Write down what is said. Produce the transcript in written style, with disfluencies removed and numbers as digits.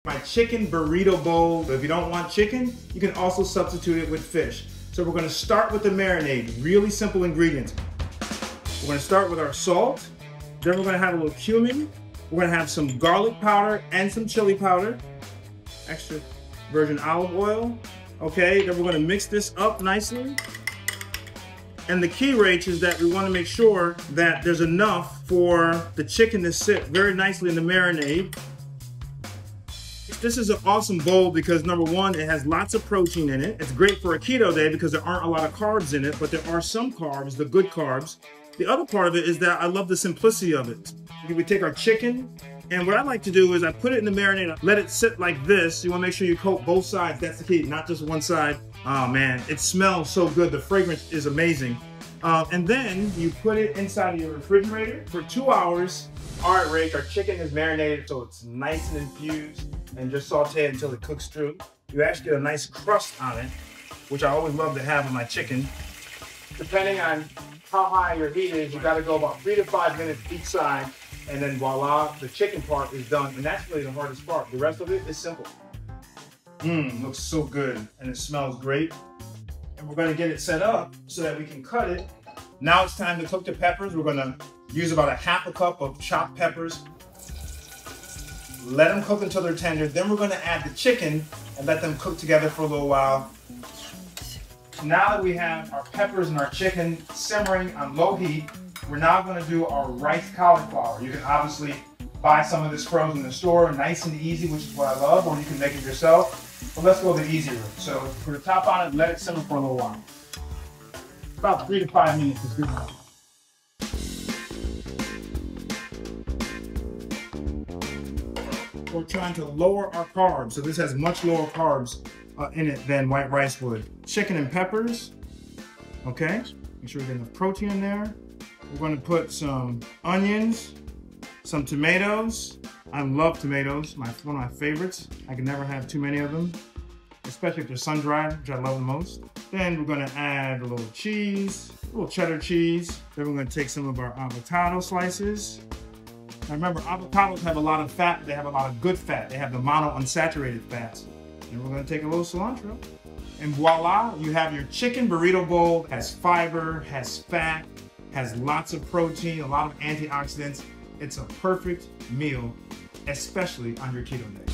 My chicken burrito bowl. If you don't want chicken, you can also substitute it with fish. So we're gonna start with the marinade, really simple ingredients. We're gonna start with our salt, then we're gonna have a little cumin, we're gonna have some garlic powder and some chili powder, extra virgin olive oil, okay? Then we're gonna mix this up nicely. And the key, Rach, is that we wanna make sure that there's enough for the chicken to sit very nicely in the marinade. This is an awesome bowl because number one, it has lots of protein in it. It's great for a keto day because there aren't a lot of carbs in it, but there are some carbs, the good carbs. The other part of it is that I love the simplicity of it. We take our chicken, and what I like to do is I put it in the marinade, let it sit like this. You wanna make sure you coat both sides, that's the key, not just one side. Oh man, it smells so good. The fragrance is amazing. And then you put it inside of your refrigerator for 2 hours. All right, Rach, our chicken is marinated so it's nice and infused, and just saute it until it cooks through. You actually get a nice crust on it, which I always love to have on my chicken. Depending on how high your heat is, you gotta go about 3 to 5 minutes each side, and then voila, the chicken part is done. And that's really the hardest part. The rest of it is simple. Looks so good, and it smells great. And we're gonna get it set up so that we can cut it. Now it's time to cook the peppers. We're gonna use about 1/2 cup of chopped peppers. Let them cook until they're tender. Then we're gonna add the chicken and let them cook together for a little while. Now that we have our peppers and our chicken simmering on low heat, we're now gonna do our riced cauliflower. You can obviously buy some of this frozen in the store, nice and easy, which is what I love, or you can make it yourself. But let's go the easy route. So put the top on it, let it simmer for a little while. About 3 to 5 minutes is good enough. We're trying to lower our carbs, so this has much lower carbs in it than white rice would. Chicken and peppers, okay? Make sure we get enough protein in there. We're gonna put some onions, some tomatoes. I love tomatoes, one of my favorites. I can never have too many of them, especially if they're sun-dried, which I love the most. Then we're gonna add a little cheese, a little cheddar cheese. Then we're gonna take some of our avocado slices. Now remember, avocados have a lot of fat. They have a lot of good fat. They have the monounsaturated fats. And we're gonna take a little cilantro. And voila, you have your chicken burrito bowl. Has fiber, has fat, has lots of protein, a lot of antioxidants. It's a perfect meal, especially on your keto day.